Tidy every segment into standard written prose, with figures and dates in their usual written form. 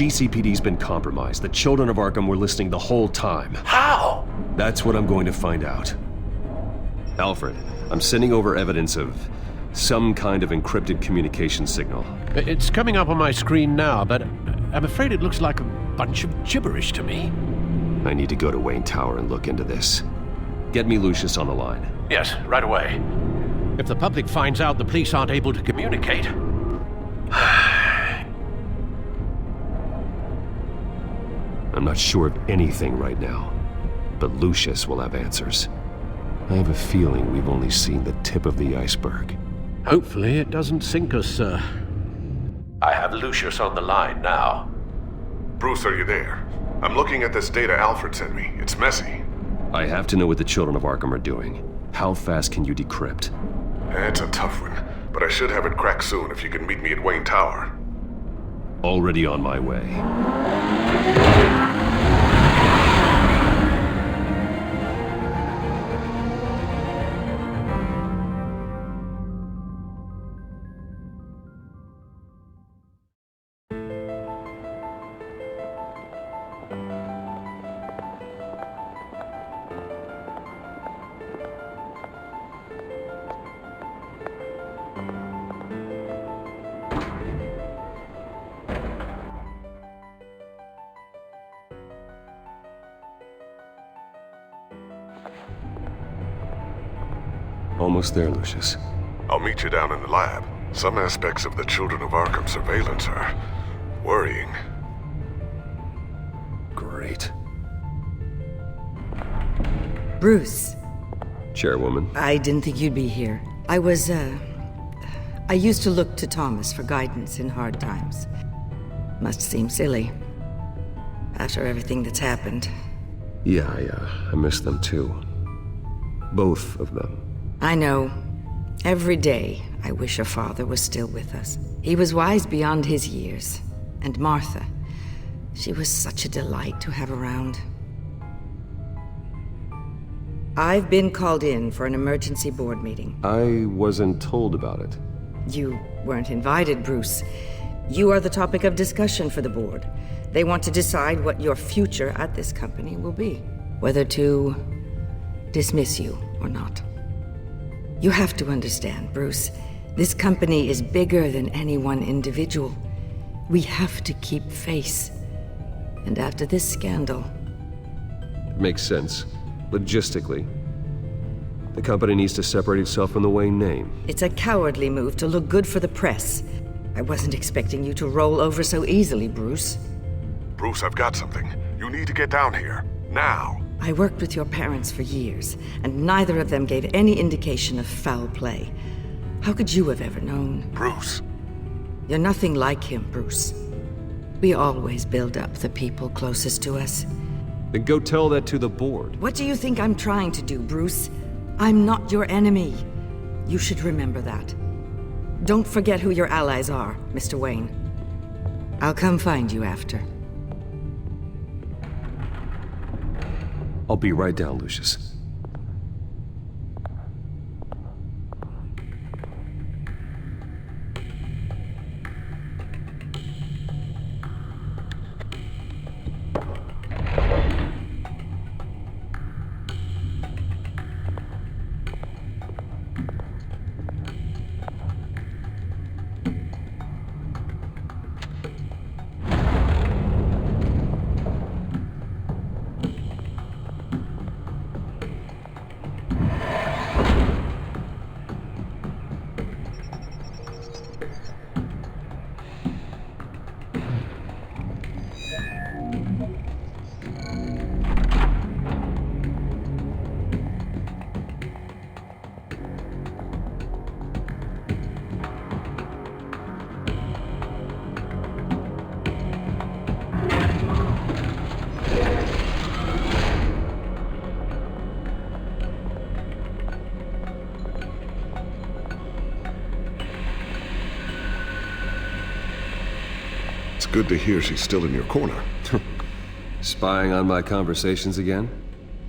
GCPD's been compromised. The children of Arkham were listening the whole time. How? That's what I'm going to find out. Alfred, I'm sending over evidence of some kind of encrypted communication signal. It's coming up on my screen now, but I'm afraid it looks like a bunch of gibberish to me. I need to go to Wayne Tower and look into this. Get me Lucius on the line. Yes, right away. If the public finds out the police aren't able to communicate... I'm not sure of anything right now, but Lucius will have answers. I have a feeling we've only seen the tip of the iceberg. Hopefully it doesn't sink us, sir. I have Lucius on the line now. Bruce, are you there? I'm looking at this data Alfred sent me. It's messy. I have to know what the children of Arkham are doing. How fast can you decrypt? It's a tough one, but I should have it cracked soon if you can meet me at Wayne Tower. Already on my way. Almost there, Lucius. I'll meet you down in the lab. Some aspects of the Children of Arkham surveillance are worrying. Great. Bruce. Chairwoman. I didn't think you'd be here. I used to look to Thomas for guidance in hard times. Must seem silly. After everything that's happened. Yeah, I miss them too. Both of them. I know. Every day, I wish your father was still with us. He was wise beyond his years. And Martha, she was such a delight to have around. I've been called in for an emergency board meeting. I wasn't told about it. You weren't invited, Bruce. You are the topic of discussion for the board. They want to decide what your future at this company will be. Whether to dismiss you or not. You have to understand, Bruce. This company is bigger than any one individual. We have to keep face. And after this scandal... It makes sense. Logistically. The company needs to separate itself from the Wayne name. It's a cowardly move to look good for the press. I wasn't expecting you to roll over so easily, Bruce. Bruce, I've got something. You need to get down here. Now. I worked with your parents for years, and neither of them gave any indication of foul play. How could you have ever known? Bruce. You're nothing like him, Bruce. We always build up the people closest to us. Then go tell that to the board. What do you think I'm trying to do, Bruce? I'm not your enemy. You should remember that. Don't forget who your allies are, Mr. Wayne. I'll come find you after. I'll be right down, Lucius. Good to hear she's still in your corner. Spying on my conversations again?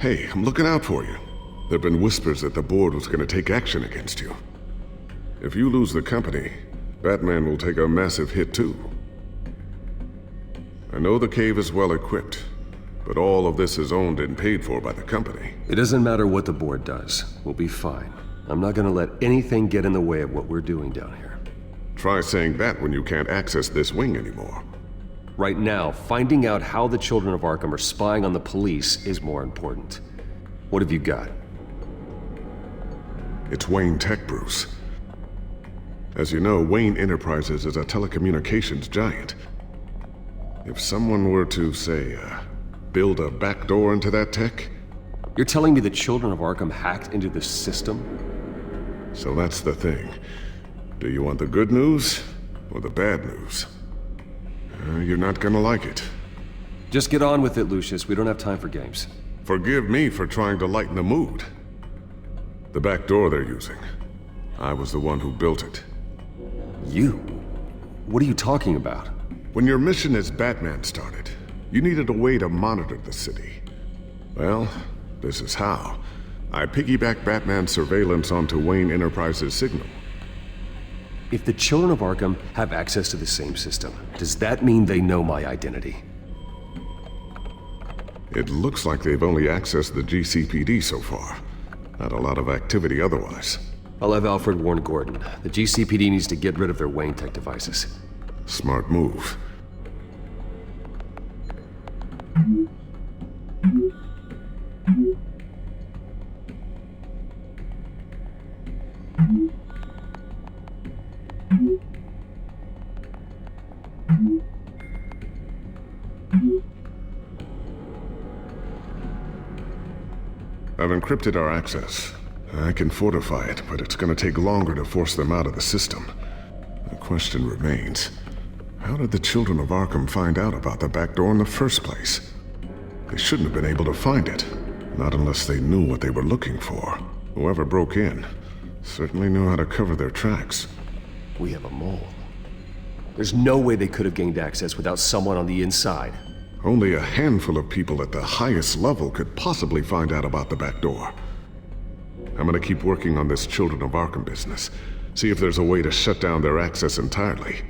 Hey, I'm looking out for you. There've been whispers that the board was going to take action against you. If you lose the company, Batman will take a massive hit too. I know the cave is well equipped, but all of this is owned and paid for by the company. It doesn't matter what the board does. We'll be fine. I'm not gonna let anything get in the way of what we're doing down here. Try saying that when you can't access this wing anymore. Right now, finding out how the Children of Arkham are spying on the police is more important. What have you got? It's Wayne Tech, Bruce. As you know, Wayne Enterprises is a telecommunications giant. If someone were to, say, build a backdoor into that tech... You're telling me the Children of Arkham hacked into the system? So that's the thing. Do you want the good news or the bad news? You're not gonna like it. Just get on with it, Lucius. We don't have time for games. Forgive me for trying to lighten the mood. The back door they're using. I was the one who built it. You? What are you talking about? When your mission as Batman started, you needed a way to monitor the city. Well, this is how. I piggybacked Batman's surveillance onto Wayne Enterprises' signal. If the Children of Arkham have access to the same system, does that mean they know my identity? It looks like they've only accessed the GCPD so far. Not a lot of activity otherwise. I'll have Alfred warn Gordon. The GCPD needs to get rid of their Wayne Tech devices. Smart move. I've encrypted our access. I can fortify it, but it's gonna take longer to force them out of the system. The question remains, how did the Children of Arkham find out about the back door in the first place? They shouldn't have been able to find it, not unless they knew what they were looking for. Whoever broke in certainly knew how to cover their tracks. We have a mole. There's no way they could have gained access without someone on the inside. Only a handful of people at the highest level could possibly find out about the back door. I'm gonna keep working on this Children of Arkham business. See if there's a way to shut down their access entirely.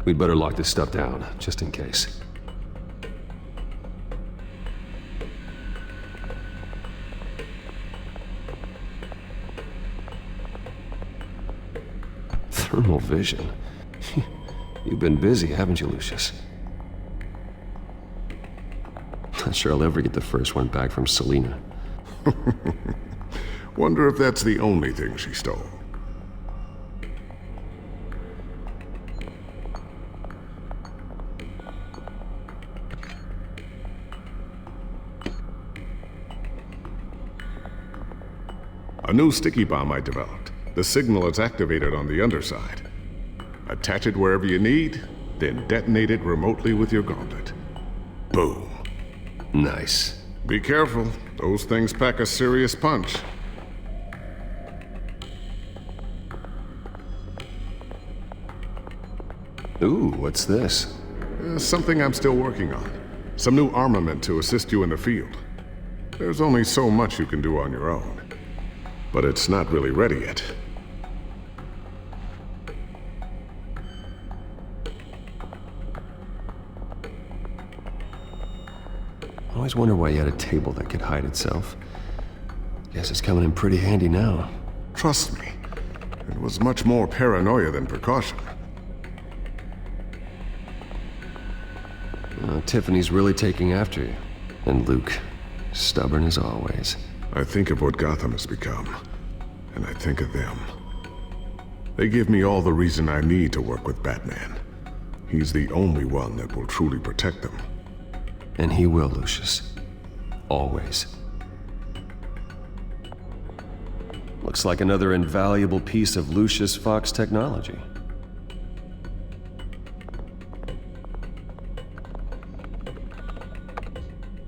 We'd better lock this stuff down, just in case. Thermal vision. You've been busy, haven't you, Lucius? Not sure I'll ever get the first one back from Selina. Wonder if that's the only thing she stole. A new sticky bomb I developed. The signal is activated on the underside. Attach it wherever you need, then detonate it remotely with your gauntlet. Boom. Nice. Be careful. Those things pack a serious punch. Ooh, what's this? Something I'm still working on. Some new armament to assist you in the field. There's only so much you can do on your own. But it's not really ready yet. I always wonder why you had a table that could hide itself. Guess it's coming in pretty handy now. Trust me, it was much more paranoia than precaution. Tiffany's really taking after you. And Luke, stubborn as always. I think of what Gotham has become, and I think of them. They give me all the reason I need to work with Batman. He's the only one that will truly protect them. And he will, Lucius. Always. Looks like another invaluable piece of Lucius Fox technology.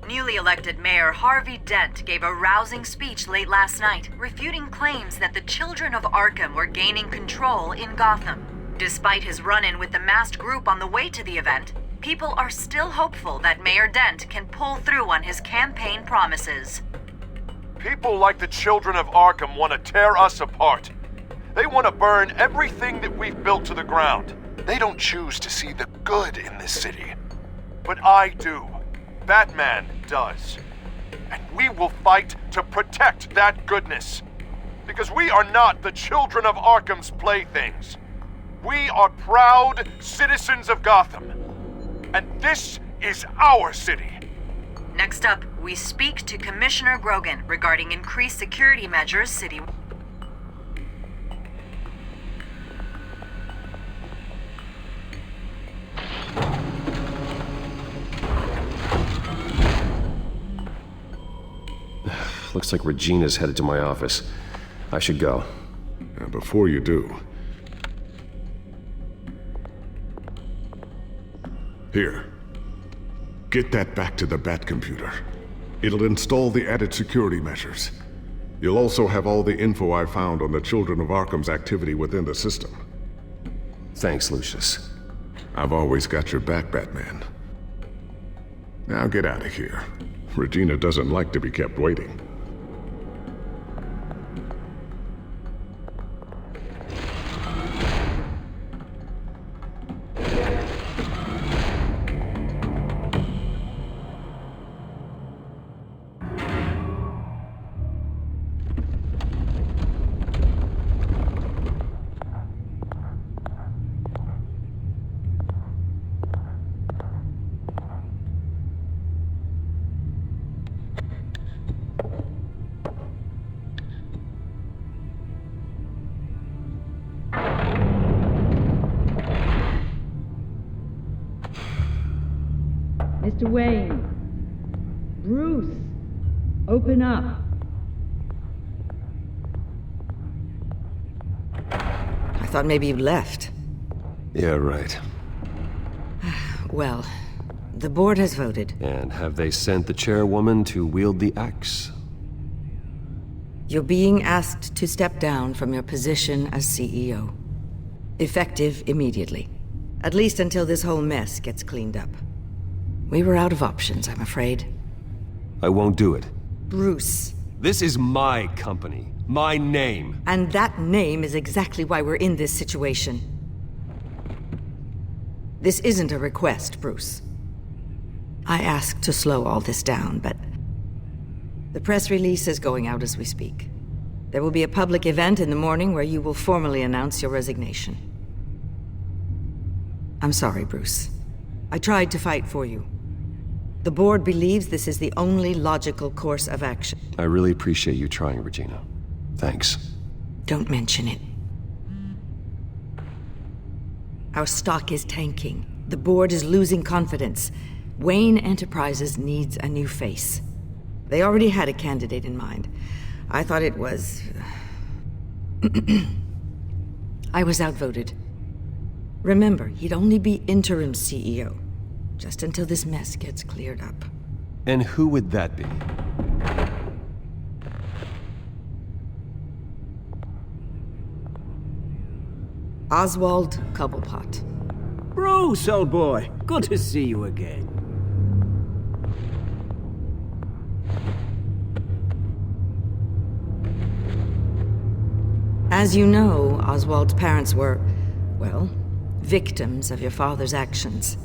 Newly elected Mayor Harvey Dent gave a rousing speech late last night, refuting claims that the Children of Arkham were gaining control in Gotham. Despite his run-in with the masked group on the way to the event, people are still hopeful that Mayor Dent can pull through on his campaign promises. People like the Children of Arkham want to tear us apart. They want to burn everything that we've built to the ground. They don't choose to see the good in this city. but I do. Batman does. And we will fight to protect that goodness. Because we are not the children of Arkham's playthings. We are proud citizens of Gotham. And this is our city. Next up, we speak to Commissioner Grogan regarding increased security measures city. Looks like Regina's headed to my office. I should go. And before you do... Here. Get that back to the Bat computer. It'll install the added security measures. You'll also have all the info I found on the Children of Arkham's activity within the system. Thanks, Lucius. I've always got your back, Batman. Now get out of here. Regina doesn't like to be kept waiting. Mr. Wayne. Bruce. Open up. I thought maybe you'd left. Yeah, right. Well, the board has voted. And have they sent the chairwoman to wield the axe? You're being asked to step down from your position as CEO. Effective immediately. At least until this whole mess gets cleaned up. We were out of options, I'm afraid. I won't do it. Bruce. This is my company. My name. And that name is exactly why we're in this situation. This isn't a request, Bruce. I asked to slow all this down, but... the press release is going out as we speak. There will be a public event in the morning where you will formally announce your resignation. I'm sorry, Bruce. I tried to fight for you. The board believes this is the only logical course of action. I really appreciate you trying, Regina. Thanks. Don't mention it. Our stock is tanking. The board is losing confidence. Wayne Enterprises needs a new face. They already had a candidate in mind. I thought it was... I was outvoted. Remember, he'd only be interim CEO. Just until this mess gets cleared up. And who would that be? Oswald Cobblepot. Bruce, old boy. Good to see you again. As you know, Oswald's parents were, well, victims of your father's actions.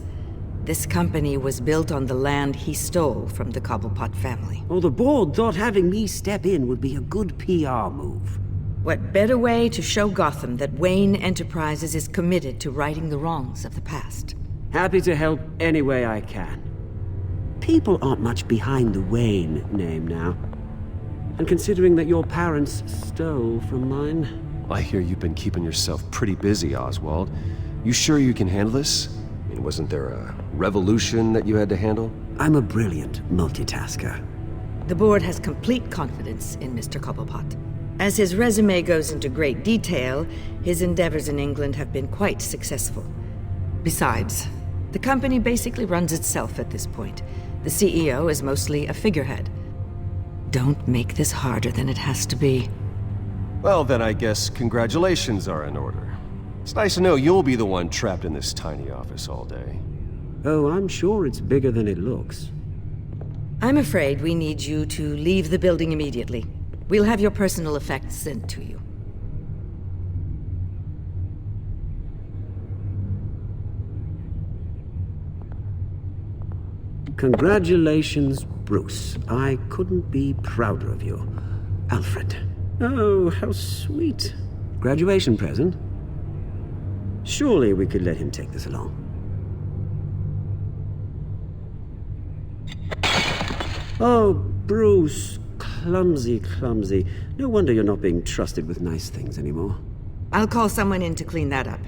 This company was built on the land he stole from the Cobblepot family. Well, the board thought having me step in would be a good PR move. What better way to show Gotham that Wayne Enterprises is committed to righting the wrongs of the past? Happy to help any way I can. People aren't much behind the Wayne name now. And considering that your parents stole from mine... I hear you've been keeping yourself pretty busy, Oswald. You sure you can handle this? I mean, wasn't there a revolution that you had to handle? I'm a brilliant multitasker. The board has complete confidence in Mr. Cobblepot. As his resume goes into great detail, his endeavors in England have been quite successful. Besides, the company basically runs itself at this point. The CEO is mostly a figurehead. Don't make this harder than it has to be. Well, then I guess congratulations are in order. It's nice to know you'll be the one trapped in this tiny office all day. Oh, I'm sure it's bigger than it looks. I'm afraid we need you to leave the building immediately. We'll have your personal effects sent to you. Congratulations, Bruce. I couldn't be prouder of you. Alfred. Oh, how sweet. Graduation present? Surely we could let him take this along. Oh, Bruce. Clumsy, clumsy. No wonder you're not being trusted with nice things anymore. I'll call someone in to clean that up.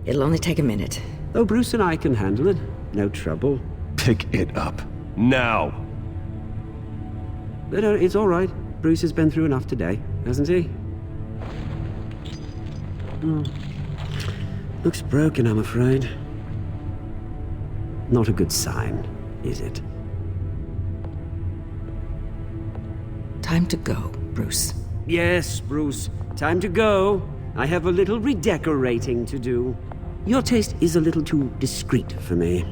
It'll only take a minute. Oh, Bruce and I can handle it. No trouble. Pick it up. Now! No, it's all right. Bruce has been through enough today, hasn't he? Looks broken, I'm afraid. Not a good sign, is it? Time to go, Bruce. Yes, Bruce. Time to go. I have a little redecorating to do. Your taste is a little too discreet for me.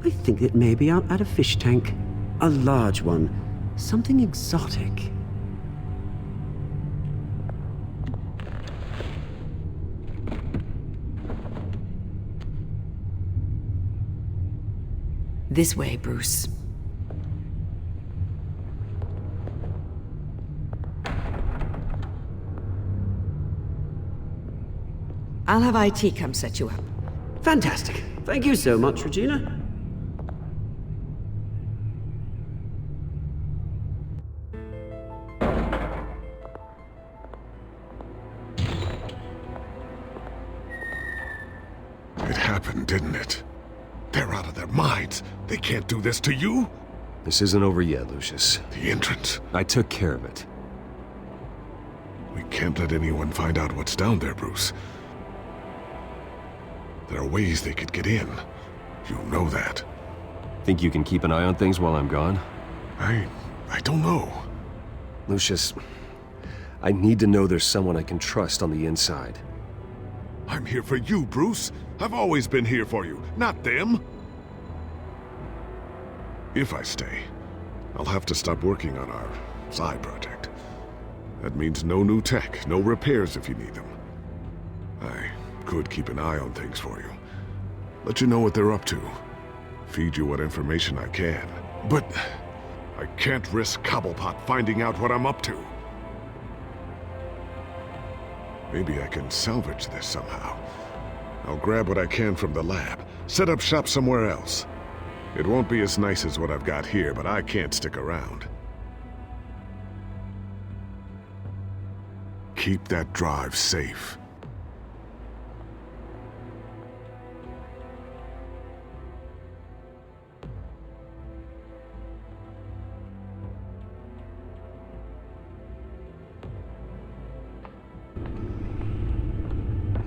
I think that maybe I'll add a fish tank. A large one. Something exotic. This way, Bruce. I'll have IT come set you up. Fantastic. Thank you so much, Regina. It happened, didn't it? They're out of their minds. They can't do this to you? This isn't over yet, Lucius. The entrance. I took care of it. We can't let anyone find out what's down there, Bruce. There are ways they could get in. You know that. Think you can keep an eye on things while I'm gone? I don't know. Lucius, I need to know there's someone I can trust on the inside. I'm here for you, Bruce. I've always been here for you, not them. If I stay, I'll have to stop working on our side project. That means no new tech, no repairs if you need them. I could keep an eye on things for you. Let you know what they're up to. Feed you what information I can. But I can't risk Cobblepot finding out what I'm up to. Maybe I can salvage this somehow. I'll grab what I can from the lab, set up shop somewhere else. It won't be as nice as what I've got here, but I can't stick around. Keep that drive safe.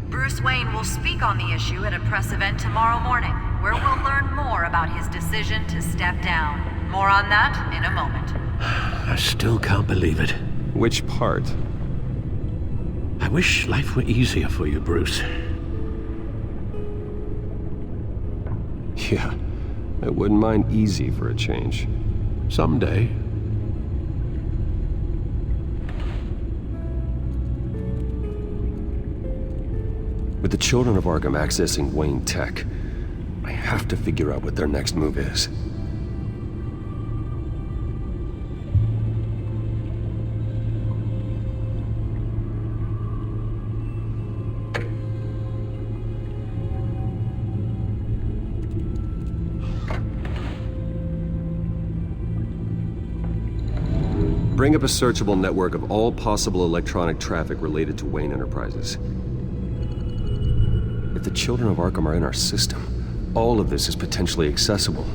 Bruce Wayne will speak on the issue at a press event tomorrow morning, where we'll learn more about his decision to step down. More on that in a moment. I still can't believe it. Which part? I wish life were easier for you, Bruce. Yeah, I wouldn't mind easy for a change. Someday. With the children of Arkham accessing Wayne Tech, I have to figure out what their next move is. Bring up a searchable network of all possible electronic traffic related to Wayne Enterprises. If the children of Arkham are in our system, all of this is potentially accessible.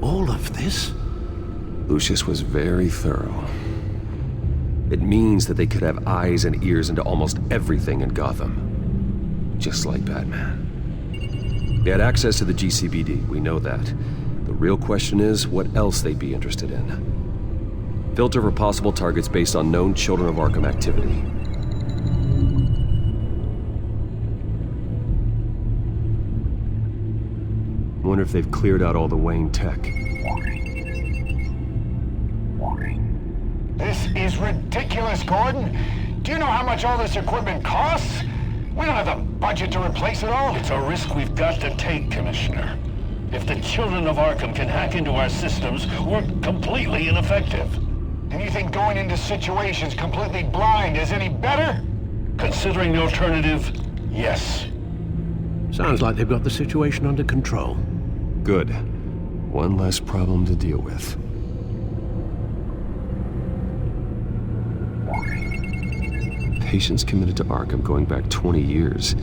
All of this? Lucius was very thorough. It means that they could have eyes and ears into almost everything in Gotham. Just like Batman. They had access to the GCPD, we know that. The real question is what else they'd be interested in. Filter for possible targets based on known Children of Arkham activity. Wonder if they've cleared out all the Wayne tech. This is ridiculous, Gordon. Do you know how much all this equipment costs? We don't have the budget to replace it all. It's a risk we've got to take, Commissioner. If the children of Arkham can hack into our systems, we're completely ineffective. And you think going into situations completely blind is any better? Considering the alternative, yes. Sounds like they've got the situation under control. Good. One less problem to deal with. Patients committed to Arkham going back 20 years.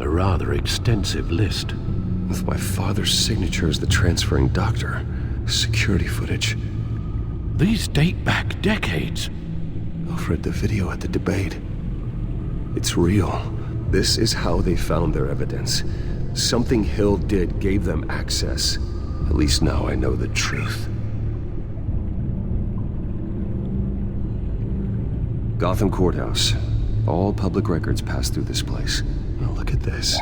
A rather extensive list. With my father's signature as the transferring doctor. Security footage. These date back decades. I've read the video at the debate. It's real. This is how they found their evidence. Something Hill did gave them access. At least now I know the truth. Gotham Courthouse. All public records pass through this place. Now look at this.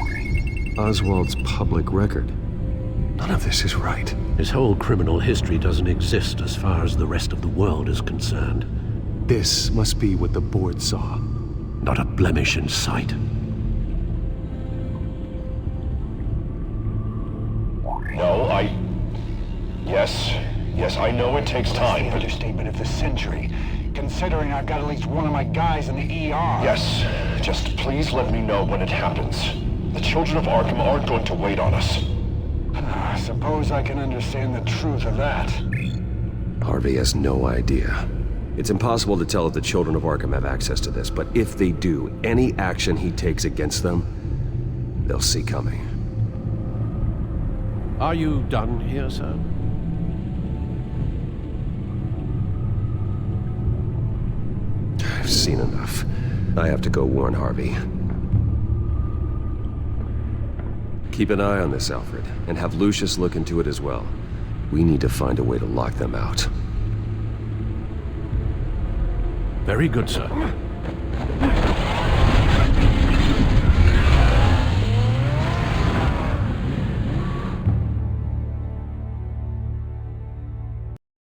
Oswald's public record. None of this is right. His whole criminal history doesn't exist as far as the rest of the world is concerned. This must be what the board saw. Not a blemish in sight. No, Yes, I know it takes time, The but... understatement of the century, considering I've got at least one of my guys in the ER. Yes, just please let me know when it happens. The children of Arkham aren't going to wait on us. I suppose I can understand the truth of that. Harvey has no idea. It's impossible to tell if the children of Arkham have access to this, but if they do, any action he takes against them, they'll see coming. Are you done here, sir? I've seen enough. I have to go warn Harvey. Keep an eye on this, Alfred, and have Lucius look into it as well. We need to find a way to lock them out. Very good, sir.